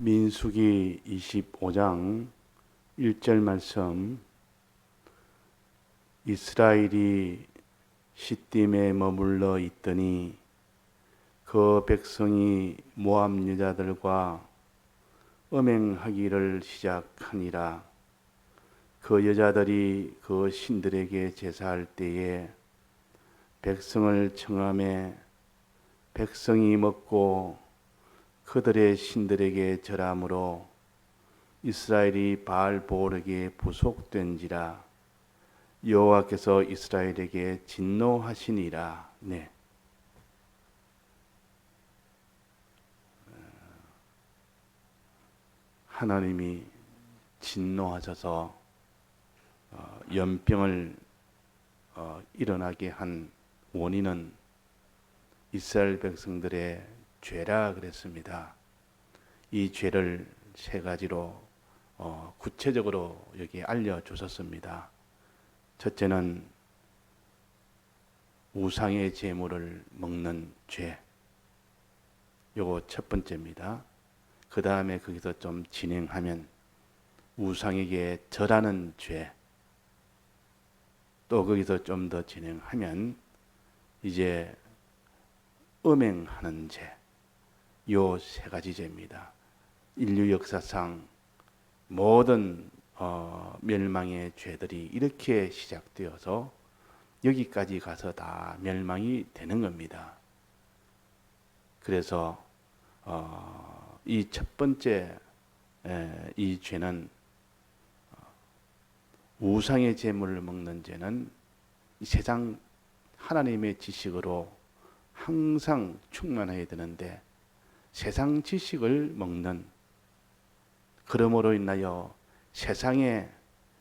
민수기 25장 1절 말씀. 이스라엘이 시딤에 머물러 있더니 그 백성이 모압 여자들과 음행하기를 시작하니라. 그 여자들이 그 신들에게 제사할 때에 백성을 청함에 백성이 먹고 그들의 신들에게 절함으로 이스라엘이 바알보르에게 부속된지라. 여호와께서 이스라엘에게 진노하시니라. 네. 하나님이 진노하셔서 연병을 일어나게 한 원인은 이스라엘 백성들의 죄라 그랬습니다. 이 죄를 세 가지로 구체적으로 여기 알려주셨습니다. 첫째는 우상의 제물을 먹는 죄. 요거 첫 번째입니다. 그 다음에 거기서 좀 진행하면 우상에게 절하는 죄. 또 거기서 좀 더 진행하면 이제 음행하는 죄. 요 세 가지 죄입니다. 인류 역사상 모든 멸망의 죄들이 이렇게 시작되어서 여기까지 가서 다 멸망이 되는 겁니다. 그래서 이 첫 번째 이 죄는 우상의 제물을 먹는 죄는 이 세상 하나님의 지식으로 항상 충만해야 되는데 세상 지식을 먹는, 그러므로 인하여 세상의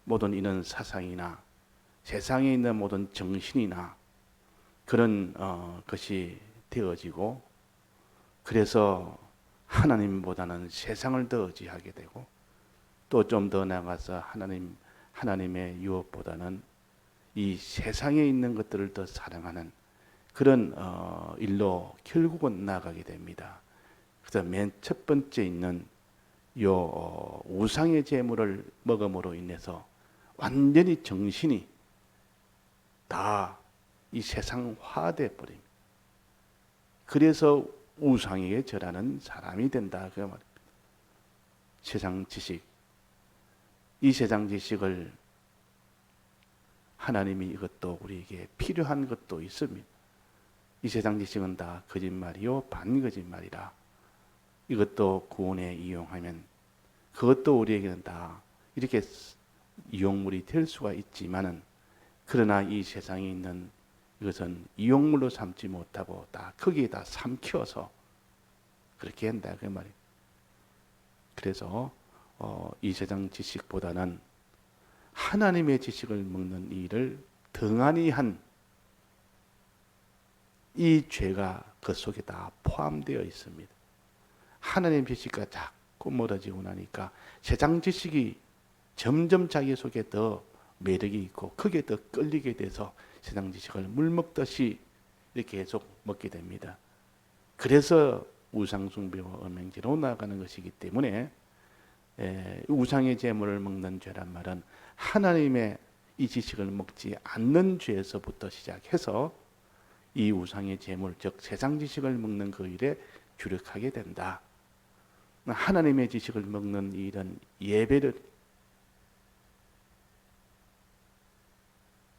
모든 이런 사상이나 세상에 있는 모든 정신이나 그런 것이 되어지고, 그래서 하나님보다는 세상을 더 의지하게 되고, 또 좀 더 나아가서 하나님의 유업보다는 이 세상에 있는 것들을 더 사랑하는 그런 일로 결국은 나아가게 됩니다. 그래서 맨 첫 번째 있는 요 우상의 제물을 먹음으로 인해서 완전히 정신이 다 이 세상화돼 버립니다. 그래서 우상에게 절하는 사람이 된다 그 말입니다. 세상 지식, 이 세상 지식을 하나님이 이것도 우리에게 필요한 것도 있습니다. 이 세상 지식은 다 거짓말이요 반거짓말이라. 이것도 구원에 이용하면 그것도 우리에게는 다 이렇게 이용물이 될 수가 있지만은, 그러나 이 세상에 있는 이것은 이용물로 삼지 못하고 다 거기에 다 삼켜서 그렇게 한다 그 말이에요. 그래서 이 세상 지식보다는 하나님의 지식을 먹는 일을 등한히 한 이 죄가 그 속에 다 포함되어 있습니다. 하나님 지식과 자꾸 멀어지고 나니까 세상 지식이 점점 자기 속에 더 매력이 있고 거기에 더 끌리게 돼서 세상 지식을 물 먹듯이 이렇게 계속 먹게 됩니다. 그래서 우상숭배와 음행죄로 나아가는 것이기 때문에 우상의 제물을 먹는 죄란 말은 하나님의 이 지식을 먹지 않는 죄에서부터 시작해서 이 우상의 제물, 즉 세상 지식을 먹는 그 일에 주력하게 된다. 하나님의 지식을 먹는 일은 예배를,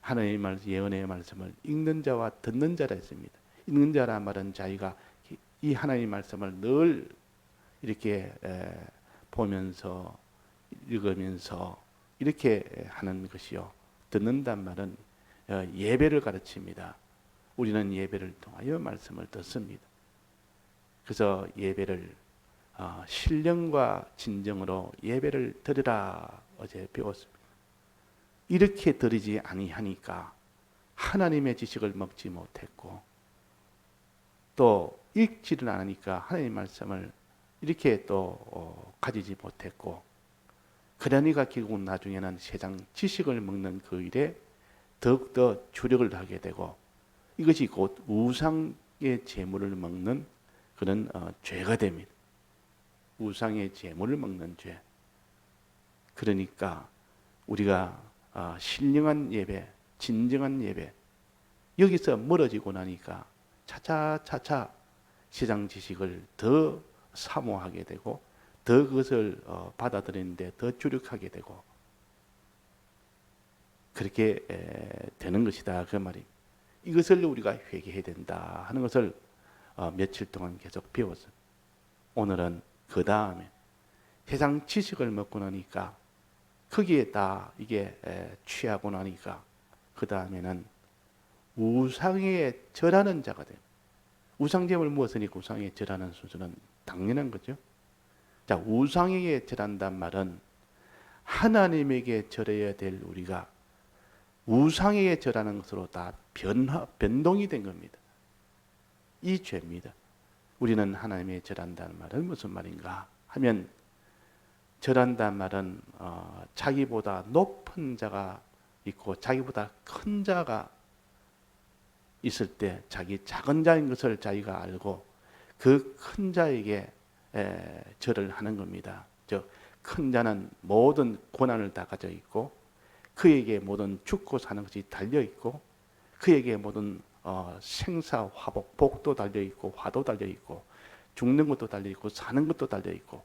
하나님의 말씀, 예언의 말씀을 읽는 자와 듣는 자라 했습니다. 읽는 자라 말은 자기가 이 하나님의 말씀을 늘 이렇게 보면서 읽으면서 이렇게 하는 것이요. 듣는단 말은 예배를 가르칩니다. 우리는 예배를 통하여 말씀을 듣습니다. 그래서 예배를 신령과 진정으로 예배를 드리라 어제 배웠습니다. 이렇게 드리지 아니하니까 하나님의 지식을 먹지 못했고, 또 읽지를 않으니까 하나님의 말씀을 이렇게 또 가지지 못했고, 그러니까 결국 나중에는 세상 지식을 먹는 그 일에 더욱더 주력을 하게 되고, 이것이 곧 우상의 제물을 먹는 그런 죄가 됩니다. 우상의 제물을 먹는 죄. 그러니까 우리가 신령한 예배, 진정한 예배, 여기서 멀어지고 나니까 차차차차 세상 지식을 더 사모하게 되고 더 그것을 받아들이는데 더 주력하게 되고 그렇게 되는 것이다 그 말입니다. 이것을 우리가 회개해야 된다 하는 것을 며칠 동안 계속 배웠어요. 오늘은 그 다음에 세상 지식을 먹고 나니까 거기에 다 이게 취하고 나니까 그 다음에는 우상에 절하는 자가 돼요. 우상제물 무엇이니까 우상에 절하는 수준은 당연한 거죠. 자, 우상에게 절한단 말은 하나님에게 절해야 될 우리가 우상에게 절하는 것으로 다 변동이 된 겁니다. 이 죄입니다. 우리는 하나님에게 절한다는 말은 무슨 말인가 하면 절한다는 말은 자기보다 높은 자가 있고 자기보다 큰 자가 있을 때 자기 작은 자인 것을 자기가 알고 그 큰 자에게 절을 하는 겁니다. 즉 큰 자는 모든 고난을 다 가져 있고 그에게 모든 죽고 사는 것이 달려 있고 그에게 모든 생사 화복 복도 달려 있고 화도 달려 있고 죽는 것도 달려 있고 사는 것도 달려 있고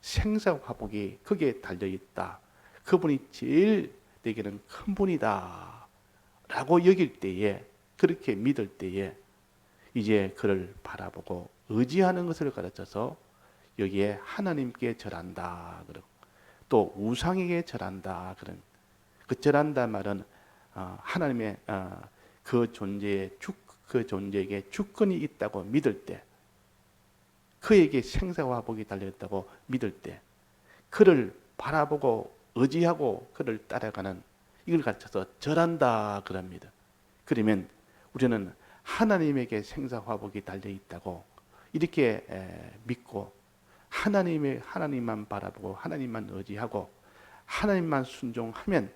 생사 화복이 거기에 달려 있다. 그분이 제일 내게는 큰 분이다 라고 여길 때에 그렇게 믿을 때에 이제 그를 바라보고 의지하는 것을 가르쳐서 여기에 하나님께 절한다 그러고 또 우상에게 절한다 그런 그 절한다 말은 하나님의 그 존재에게 주권이 있다고 믿을 때 그에게 생사와 복이 달려있다고 믿을 때 그를 바라보고 의지하고 그를 따라가는 이걸 가르쳐서 절한다 그럽니다. 그러면 우리는 하나님에게 생사화복이 달려있다고 이렇게 믿고 하나님만 바라보고 하나님만 의지하고 하나님만 순종하면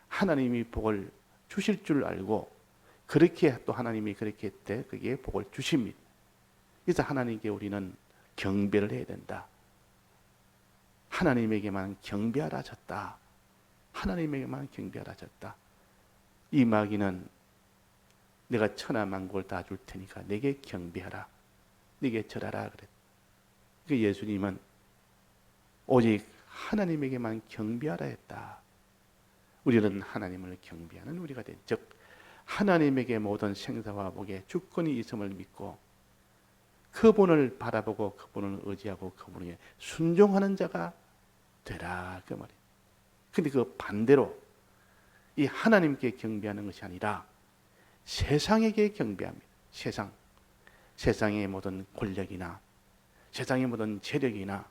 하나님이 복을 주실 줄 알고 그렇게 또 하나님이 그렇게 때 그게 복을 주십니다. 그래서 하나님께 우리는 경배를 해야 된다. 하나님에게만 경배하라 하셨다. 하나님에게만 경배하라 하셨다. 이 마귀는 내가 천하만국을 다 줄 테니까 내게 경배하라. 내게 절하라 그랬다. 그 예수님은 오직 하나님에게만 경배하라 했다. 우리는 하나님을 경배하는 우리가 된 즉 하나님에게 모든 생사와 복의 주권이 있음을 믿고 그분을 바라보고 그분을 의지하고 그분에게 순종하는 자가 되라 그 말이에요. 근데 그 반대로 이 하나님께 경배하는 것이 아니라 세상에게 경배합니다. 세상의 모든 권력이나 세상의 모든 재력이나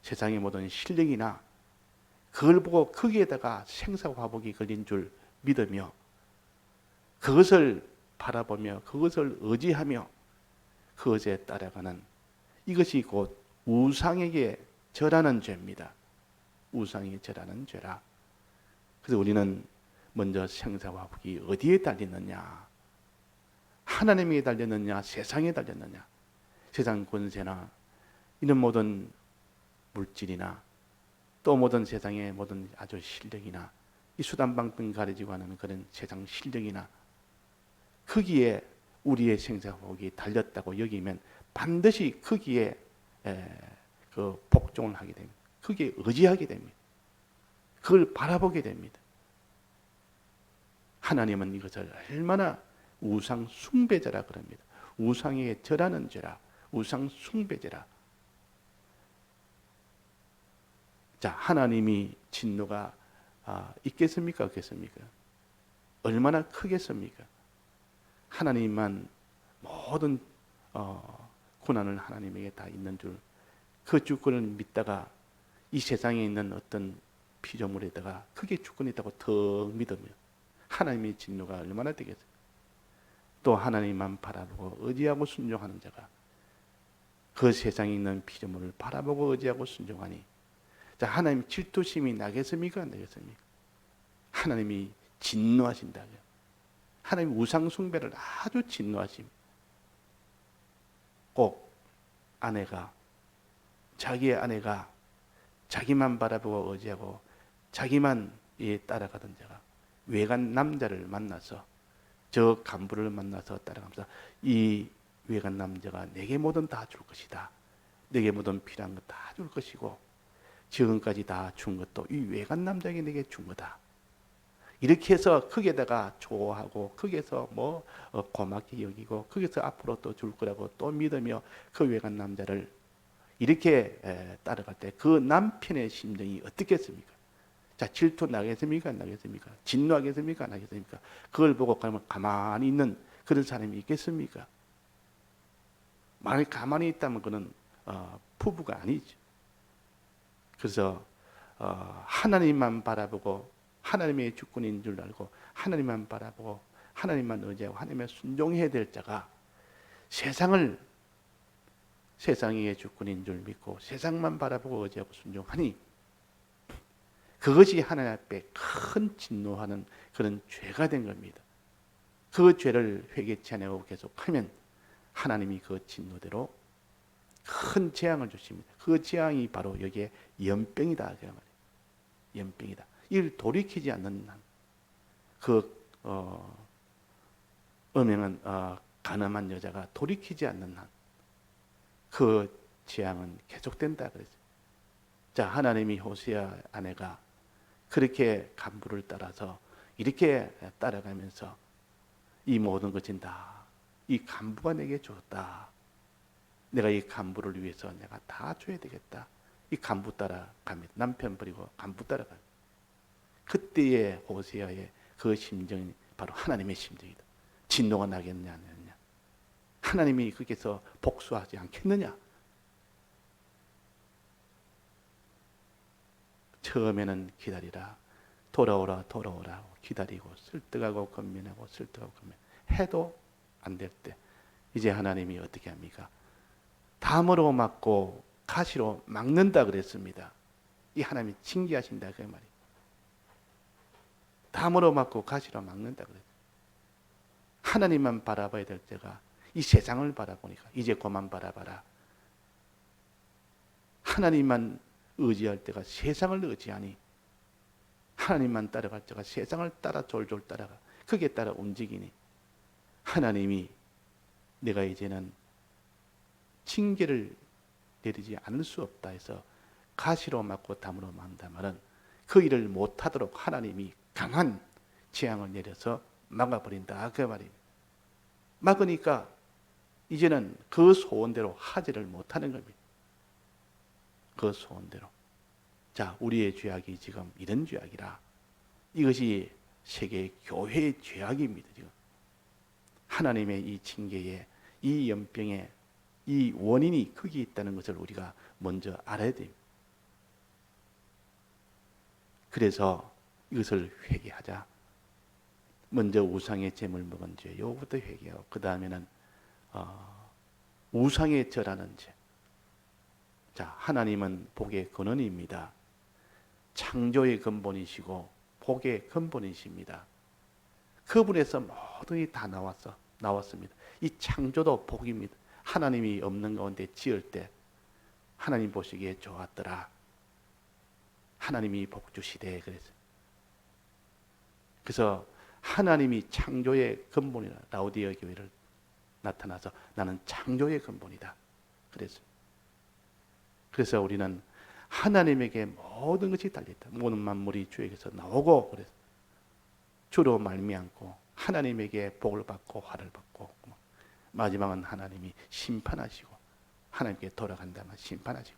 세상의 모든 실력이나 그걸 보고 거기에다가 생사화복이 걸린 줄 믿으며 그것을 바라보며 그것을 의지하며 그것에 따라가는 이것이 곧 우상에게 절하는 죄입니다. 우상에게 절하는 죄라. 그래서 우리는 먼저 생사화복이 어디에 달렸느냐? 하나님에게 달렸느냐? 세상에 달렸느냐? 세상 권세나 이런 모든 물질이나 또 모든 세상의 모든 아주 실력이나 이 수단방편 가려지고 하는 그런 세상 실력이나 거기에 우리의 생사복이 달렸다고 여기면 반드시 거기에 그 복종을 하게 됩니다. 거기에 의지하게 됩니다. 그걸 바라보게 됩니다. 하나님은 이것을 얼마나 우상 숭배자라 그럽니다. 우상에게 절하는 죄라. 우상 숭배죄라. 자, 하나님이 진노가 있겠습니까? 없겠습니까? 얼마나 크겠습니까? 하나님만 모든 고난을 하나님에게 다 있는 줄 그 주권을 믿다가 이 세상에 있는 어떤 피조물에다가 크게 주권이 있다고 더 믿으면 하나님의 진노가 얼마나 되겠어요? 또 하나님만 바라보고 의지하고 순종하는 자가 그 세상에 있는 피조물을 바라보고 의지하고 순종하니 자, 하나님 질투심이 나겠습니까? 안 나겠습니까? 하나님이 진노하신다고요. 하나님 우상 숭배를 아주 진노하십니다. 꼭 아내가 자기의 아내가 자기만 바라보고 의지하고 자기만 따라가던 자가 외간 남자를 만나서 저 간부를 만나서 따라가면서 이 외간 남자가 내게 뭐든 다 줄 것이다. 내게 뭐든 필요한 것 다 줄 것이고 지금까지 다 준 것도 이 외간 남자에게 내게 준 거다. 이렇게 해서 거기에다가 좋아하고 거기에서 고맙게 여기고 거기서 앞으로 또 줄 거라고 또 믿으며 그 외간 남자를 이렇게 따라갈 때 그 남편의 심정이 어떻겠습니까? 자, 질투 나겠습니까? 안 나겠습니까? 진노하겠습니까? 안 하겠습니까? 그걸 보고 가만히 있는 그런 사람이 있겠습니까? 만약 가만히 있다면 그는 부부가 아니죠. 그래서 하나님만 바라보고 하나님의 주권인 줄 알고 하나님만 바라보고 하나님만 의지하고 하나님에 순종해야 될 자가 세상의 주권인 줄 믿고 세상만 바라보고 의지하고 순종하니 그것이 하나님 앞에 큰 진노하는 그런 죄가 된 겁니다. 그 죄를 회개치 않고 계속하면 하나님이 그 진노대로 큰 재앙을 주십니다. 그 재앙이 바로 여기에 연병이다. 그 말이에요. 연병이다. 이를 돌이키지 않는 한, 음행은 가늠한 여자가 돌이키지 않는 한, 그 재앙은 계속된다 그랬어요. 자, 하나님이 호세아 아내가 그렇게 간부를 따라서 이렇게 따라가면서 이 모든 것은 다 이 간부가 내게 줬다. 내가 이 간부를 위해서 내가 다 줘야 되겠다. 이 간부 따라갑니다. 남편 버리고 간부 따라갑니다. 그때의 호세아의 그 심정이 바로 하나님의 심정이다. 진노가 나겠느냐 안 나겠느냐. 하나님이 거기서 복수하지 않겠느냐. 처음에는 기다리라. 돌아오라 기다리고 설득하고 권면하고 설득하고 해도 안 될 때 이제 하나님이 어떻게 합니까? 담으로 막고 가시로 막는다 그랬습니다. 이 하나님이 징계하신다 그 말이에요. 담으로 막고 가시로 막는다 그랬어요. 하나님만 바라봐야 될 때가 이 세상을 바라보니까 이제 그만 바라봐라. 하나님만 의지할 때가 세상을 의지하니 하나님만 따라갈 때가 세상을 따라 졸졸 따라가 거기에 따라 움직이니 하나님이 내가 이제는 징계를 내리지 않을 수 없다 해서 가시로 막고 담으로 막는다면은 그 일을 못하도록 하나님이 강한 재앙을 내려서 막아버린다 그 말입니다. 막으니까 이제는 그 소원대로 하지를 못하는 겁니다. 그 소원대로. 자, 우리의 죄악이 지금 이런 죄악이라 이것이 세계 교회의 죄악입니다. 지금 하나님의 이 징계에 이 연병에 이 원인이 거기 있다는 것을 우리가 먼저 알아야 됩니다. 그래서 이것을 회개하자. 먼저 우상의 재물 먹은 죄, 요것부터 회개하고 그 다음에는 우상의 절하는 죄. 자, 하나님은 복의 근원입니다. 창조의 근본이시고 복의 근본이십니다. 그분에서 모든 게 다 나왔습니다. 이 창조도 복입니다. 하나님이 없는 가운데 지을 때 하나님 보시기에 좋았더라. 하나님이 복 주시되 그랬어요. 그래서 하나님이 창조의 근본이라 라오디아 교회를 나타나서 나는 창조의 근본이다. 그래서 우리는 하나님에게 모든 것이 달려있다. 모든 만물이 주에게서 나오고 그래서 주로 말미암고 하나님에게 복을 받고 화를 받고 마지막은 하나님이 심판하시고 하나님께 돌아간다면 심판하시고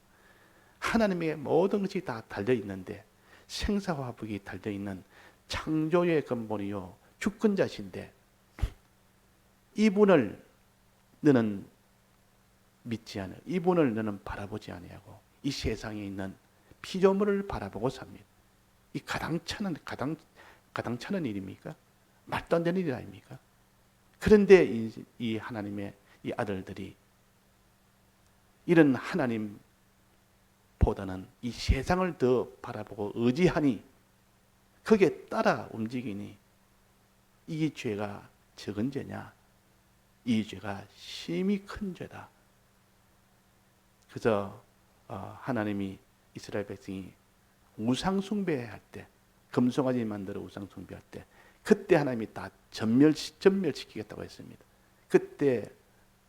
하나님에게 모든 것이 다 달려있는데 생사화복이 달려있는 창조의 근본이요 주권자신데 이분을 너는 믿지 않아. 이분을 너는 바라보지 아니하고 이 세상에 있는 피조물을 바라보고 삽니다. 이 가당찮은 일입니까? 말도 안 되는 일 아닙니까? 그런데 이 하나님의 이 아들들이 이런 하나님보다는 이 세상을 더 바라보고 의지하니 거기에 따라 움직이니 이 죄가 적은 죄냐? 이 죄가 심히 큰 죄다. 그래서 하나님이 이스라엘 백성이 우상 숭배할 때, 금송아지 만들어 우상 숭배할 때, 그때 하나님이 다 전멸시키겠다고 했습니다. 그때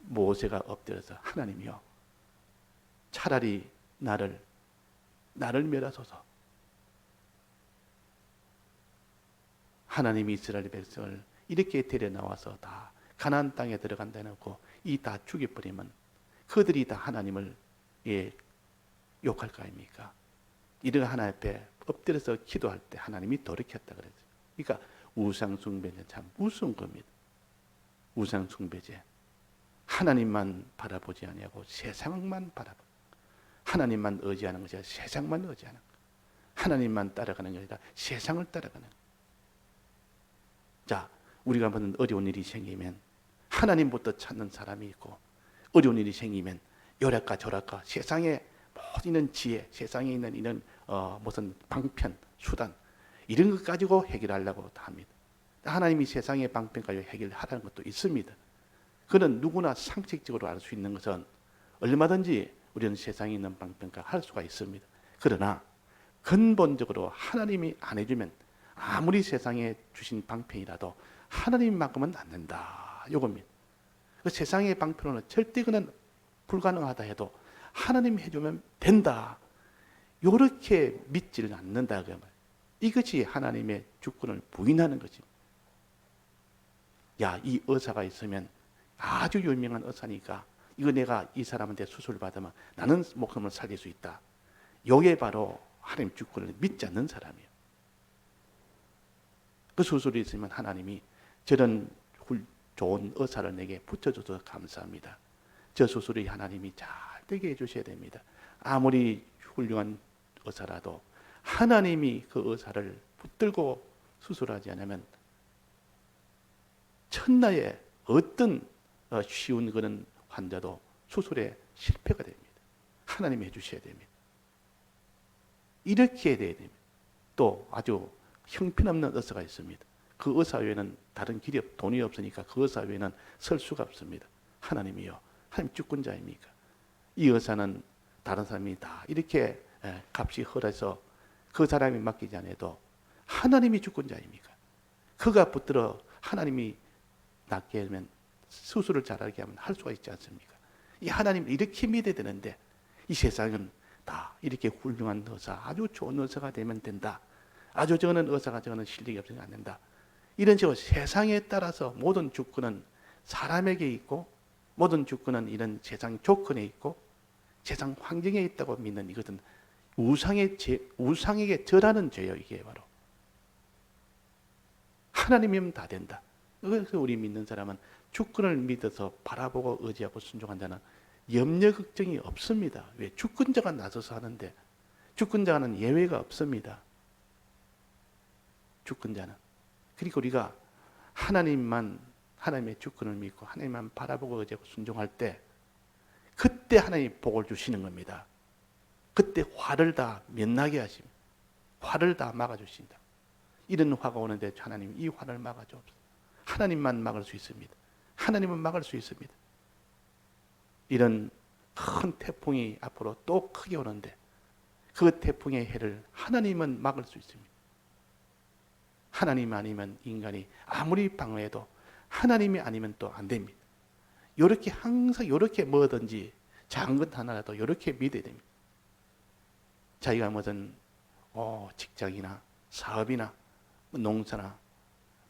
모세가 엎드려서 하나님이요, 차라리 나를 멸하소서. 하나님이 이스라엘 백성을 이렇게 데려 나와서 다 가나안 땅에 들어간다 해놓고 이 다 죽여버리면 그들이 다 하나님을 욕할 거 아닙니까? 이런 하나님 앞에 엎드려서 기도할 때 하나님이 돌이켰다 그랬어요. 그러니까 우상 숭배는 참 무서운 겁니다. 우상 숭배제. 하나님만 바라보지 아니하고 세상만 바라보. 하나님만 의지하는 것이 아니라 세상만 의지하는 것. 하나님만 따라가는 게 아니라 세상을 따라가는 것. 자, 우리가 무슨 어려운 일이 생기면 하나님부터 찾는 사람이 있고, 어려운 일이 생기면 요랄까 저랄까 세상에 모든 있는 지혜, 세상에 있는 이런 무슨 방편, 수단 이런 것 가지고 해결하려고 합니다. 하나님이 세상의 방편 가지고 해결하라는 것도 있습니다. 그는 누구나 상식적으로 알 수 있는 것은 얼마든지 우리는 세상에 있는 방편과 할 수가 있습니다. 그러나 근본적으로 하나님이 안 해주면 아무리 세상에 주신 방편이라도 하나님만큼은 안 된다. 요겁니다. 그 세상의 방편으로는 절대 그는 불가능하다 해도 하나님이 해주면 된다. 요렇게 믿지를 않는다. 이것이 하나님의 주권을 부인하는 것입니다. 야, 이 의사가 있으면 아주 유명한 의사니까 이거 내가 이 사람한테 수술을 받으면 나는 목숨을 살릴 수 있다. 요게 바로 하나님 주권을 믿지 않는 사람이에요. 그 수술이 있으면 하나님이 저런 좋은 의사를 내게 붙여줘서 감사합니다. 저 수술이 하나님이 잘 되게 해주셔야 됩니다. 아무리 훌륭한 의사라도 하나님이 그 의사를 붙들고 수술하지 않으면 천하에 어떤 쉬운 그런 환자도 수술에 실패가 됩니다. 하나님이 해주셔야 됩니다. 이렇게 돼야 됩니다. 또 아주 형편없는 의사가 있습니다. 그 의사 외에는 다른 길이 돈이 없으니까 그 의사 외에는 설 수가 없습니다. 하나님이요, 하나님 주권자입니까? 이 의사는 다른 사람이 다 이렇게 값이 허라서 그 사람이 맡기지 않아도 하나님이 주권자입니까? 그가 붙들어 하나님이 낫게 하면 수술을 잘하게 하면 할 수가 있지 않습니까? 이 하나님을 이렇게 믿어야 되는데 이 세상은 다 이렇게 훌륭한 의사, 아주 좋은 의사가 되면 된다. 아주 저거는 의사가 저거는 실력이 없으면 안 된다. 이런 식으로 세상에 따라서 모든 주권은 사람에게 있고 모든 주권은 이런 세상 조건에 있고 세상 환경에 있다고 믿는 이것은 우상에게 절하는 죄요. 이게 바로 하나님이면 다 된다. 그래서 우리 믿는 사람은 주권을 믿어서 바라보고 의지하고 순종한 자는 염려 걱정이 없습니다. 왜? 주권자가 나서서 하는데 주권자는 예외가 없습니다. 주권자는. 그리고 우리가 하나님의 주권을 믿고 하나님만 바라보고 의지하고 순종할 때 그때 하나님이 복을 주시는 겁니다. 그때 화를 다 면나게 하십니다. 화를 다 막아주신다. 이런 화가 오는데 하나님 이 화를 막아주옵소서. 하나님만 막을 수 있습니다. 하나님은 막을 수 있습니다. 이런 큰 태풍이 앞으로 또 크게 오는데 그 태풍의 해를 하나님은 막을 수 있습니다. 하나님 아니면 인간이 아무리 방어해도 하나님이 아니면 또 안 됩니다. 이렇게 항상 이렇게 뭐든지 작은 것 하나라도 이렇게 믿어야 됩니다. 자기가 무슨 직장이나 사업이나 농사나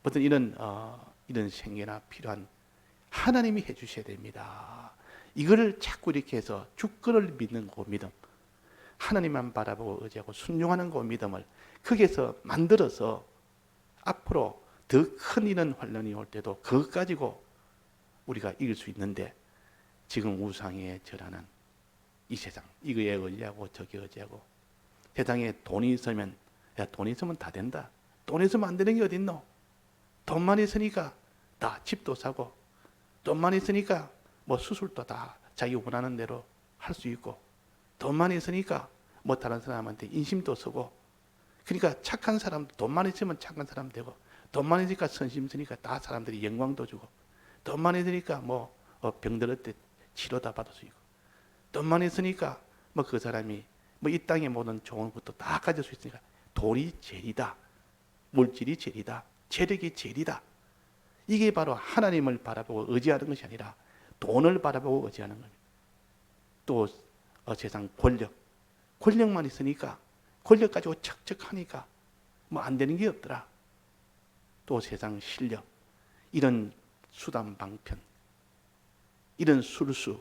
어떤 이런 생계나 필요한 하나님이 해주셔야 됩니다. 이거를 자꾸 이렇게 해서 주권을 믿는 그 믿음, 하나님만 바라보고 의지하고 순종하는 그 믿음을 거기에서 만들어서 앞으로 더 큰 이런 환란이 올 때도 그것 가지고 우리가 이길 수 있는데 지금 우상에 절하는 이 세상, 이거에 의지하고 저기에 의지하고 세상에 돈이 있으면 돈이 있으면 다 된다. 돈 있으면 안 되는 게 어딨노? 돈만 있으니까 다 집도 사고 돈만 있으니까 뭐 수술도 다 자기 원하는 대로 할 수 있고 돈만 있으니까 뭐 다른 사람한테 인심도 쓰고 그러니까 착한 사람 돈만 있으면 착한 사람 되고 돈만 있으니까 선심 쓰니까 다 사람들이 영광도 주고 돈만 있으니까 뭐 병들을 때 치료 다 받을 수 있고 돈만 있으니까 뭐 그 사람이 뭐 이 땅의 모든 좋은 것도 다 가질 수 있으니까 돈이 제일이다, 물질이 제일이다, 재력이 제일이다. 이게 바로 하나님을 바라보고 의지하는 것이 아니라 돈을 바라보고 의지하는 겁니다. 또 세상 권력만 있으니까, 권력 가지고 척척하니까 뭐 안 되는 게 없더라. 또 세상 실력, 이런 수단 방편, 이런 술수,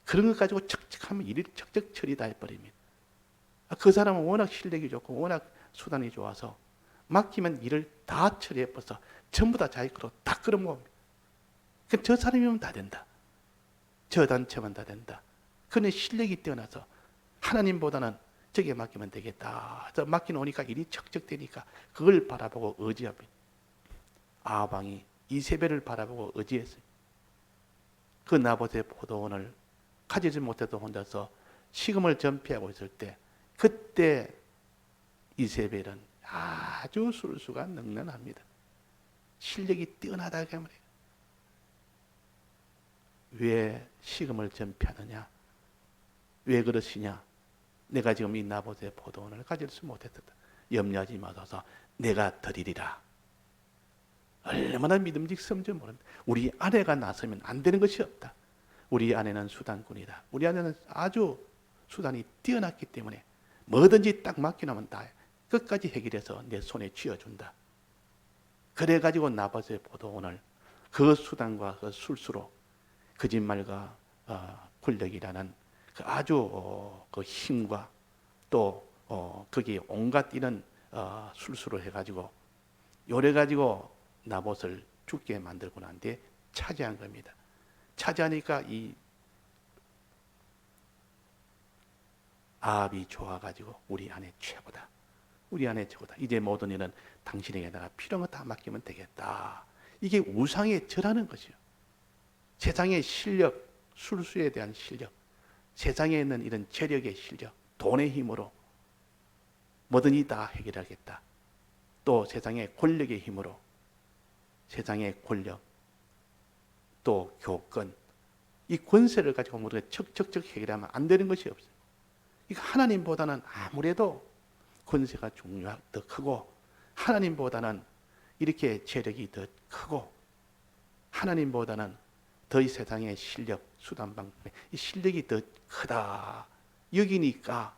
그런 것 가지고 척척하면 일이 척척 처리 다 해버립니다. 그 사람은 워낙 실력이 좋고 워낙 수단이 좋아서 맡기면 일을 다 처리해버려서 전부 다 자기 거로 다 끌어모읍니다. 저 사람이면 다 된다, 저 단체만 다 된다. 그는 실력이 뛰어나서 하나님보다는 저게 맡기면 되겠다, 저 맡겨놓으니까 일이 척척 되니까 그걸 바라보고 의지합니다. 아방이 이세벨을 바라보고 의지했어요. 그 나봇의 포도원을 가지지 못해도 혼자서 식음을 전폐하고 있을 때, 그때 이세벨은 아주 술수가 능란합니다. 실력이 뛰어나다 그 말이에요. 왜 식음을 전폐하느냐? 왜 그러시냐? 내가 지금 이 나봇의 포도원을 가질 수 못했다. 염려하지 마소서, 내가 드리리라. 얼마나 믿음직스러운지 모른다. 우리 아내가 나서면 안 되는 것이 없다. 우리 아내는 수단꾼이다. 우리 아내는 아주 수단이 뛰어났기 때문에 뭐든지 딱 맡겨놓으면 다 끝까지 해결해서 내 손에 쥐어준다. 그래가지고 나봇의 포도원을 그 수단과 그 술수로 거짓말과 권력이라는 그 아주 그 힘과 또 거기에 온갖 이런 술수로 해가지고 요래가지고 나봇을 죽게 만들고 난 뒤에 차지한 겁니다. 차지하니까 이 아합이 좋아가지고 우리 아내 최고다, 우리 아내 최고다, 이제 모든 일은 당신에게다가 필요한 거 다 맡기면 되겠다. 이게 우상에 절하는 것이요. 세상의 실력, 술수에 대한 실력, 세상에 있는 이런 재력의 실력, 돈의 힘으로 뭐든지 다 해결하겠다. 또 세상의 권력의 힘으로, 세상의 권력, 또 교권, 이 권세를 가지고 모두가 척척척 해결하면 안 되는 것이 없어요. 이거 하나님보다는 아무래도 권세가 더 크고, 하나님보다는 이렇게 재력이 더 크고, 하나님보다는 더 이 세상의 실력, 수단 방법에 이 실력이 더 크다 여기니까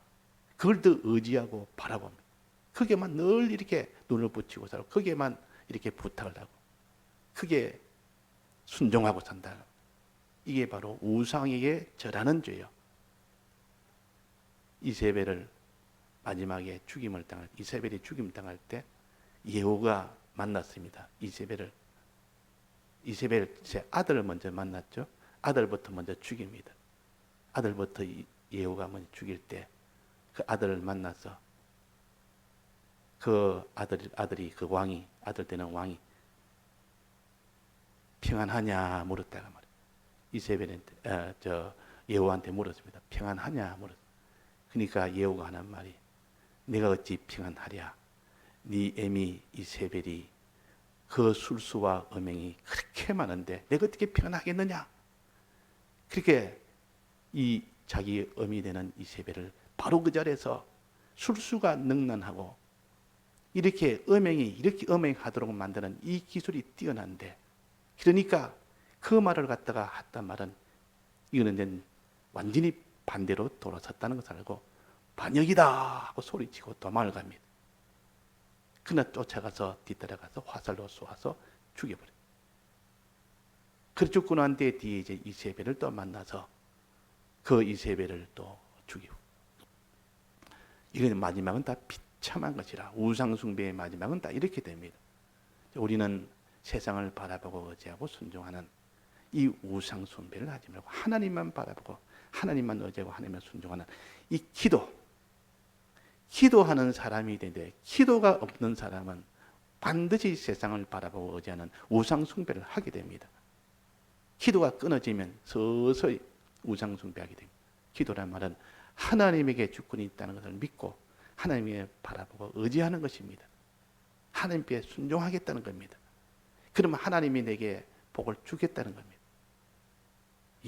그걸 더 의지하고 바라봅니다. 그게만 늘 이렇게 눈을 붙이고 살고, 그게만 이렇게 부탁을 하고, 그게 순종하고 산다. 이게 바로 우상에게 절하는 죄요. 이세벨을 마지막에 이세벨이 죽임 당할 때 예후가 만났습니다. 이세벨 제 아들을 먼저 만났죠. 아들부터 먼저 죽입니다. 아들부터 예후가 먼저 죽일 때 그 아들을 만나서 그 아들이 그 왕이, 아들 되는 왕이 평안하냐 물었다가 말이에요. 이세벨한테 예후한테 물었습니다. 평안하냐 물었어요. 그러니까 예후가 하는 말이, 내가 어찌 평안하랴? 네 애미 이세벨이 그 술수와 음행이 그렇게 많은데 내가 어떻게 평안하겠느냐? 그렇게 이 자기 어미 되는 이세벨을 바로 그 자리에서 술수가 능란하고 이렇게 음행하도록 만드는 이 기술이 뛰어난데, 그러니까 그 말을 갖다가 했단 말은 이거는 완전히 반대로 돌아섰다는 것을 알고 반역이다 하고 소리치고 도망을 갑니다. 그날 쫓아가서 뒤따라가서 화살로 쏘아서 죽여버려요. 그래 죽고 난 뒤에 이제 이세벨을 또 만나서 그 이세벨을 또 죽이고, 이건 마지막은 다 비참한 것이라, 우상숭배의 마지막은 다 이렇게 됩니다. 우리는 세상을 바라보고 의지하고 순종하는 이 우상숭배를 하지 말고 하나님만 바라보고 하나님만 의지하고 하나님만 순종하는 이 기도하는 사람이 되는데, 기도가 없는 사람은 반드시 세상을 바라보고 의지하는 우상숭배를 하게 됩니다. 기도가 끊어지면 서서히 우상숭배하게 됩니다. 기도란 말은 하나님에게 주권이 있다는 것을 믿고 하나님에 바라보고 의지하는 것입니다. 하나님께 순종하겠다는 겁니다. 그러면 하나님이 내게 복을 주겠다는 겁니다.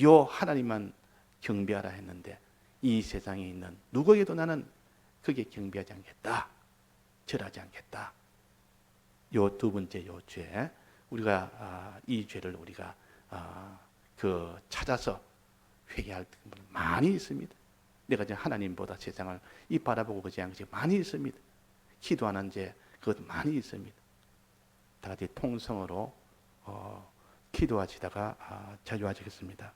요 하나님만 경배하라 했는데 이 세상에 있는 누구에게도 나는 그게 경배하지 않겠다, 절하지 않겠다. 요 두 번째 요 죄, 우리가 이 죄를 우리가 찾아서 회개할 부분 많이 있습니다. 내가 이제 하나님보다 세상을 이 바라보고 그지 않은 것이 많이 있습니다. 기도하는 죄 그것 많이 있습니다. 다 같이 통성으로 기도하시다가 자유하시겠습니다.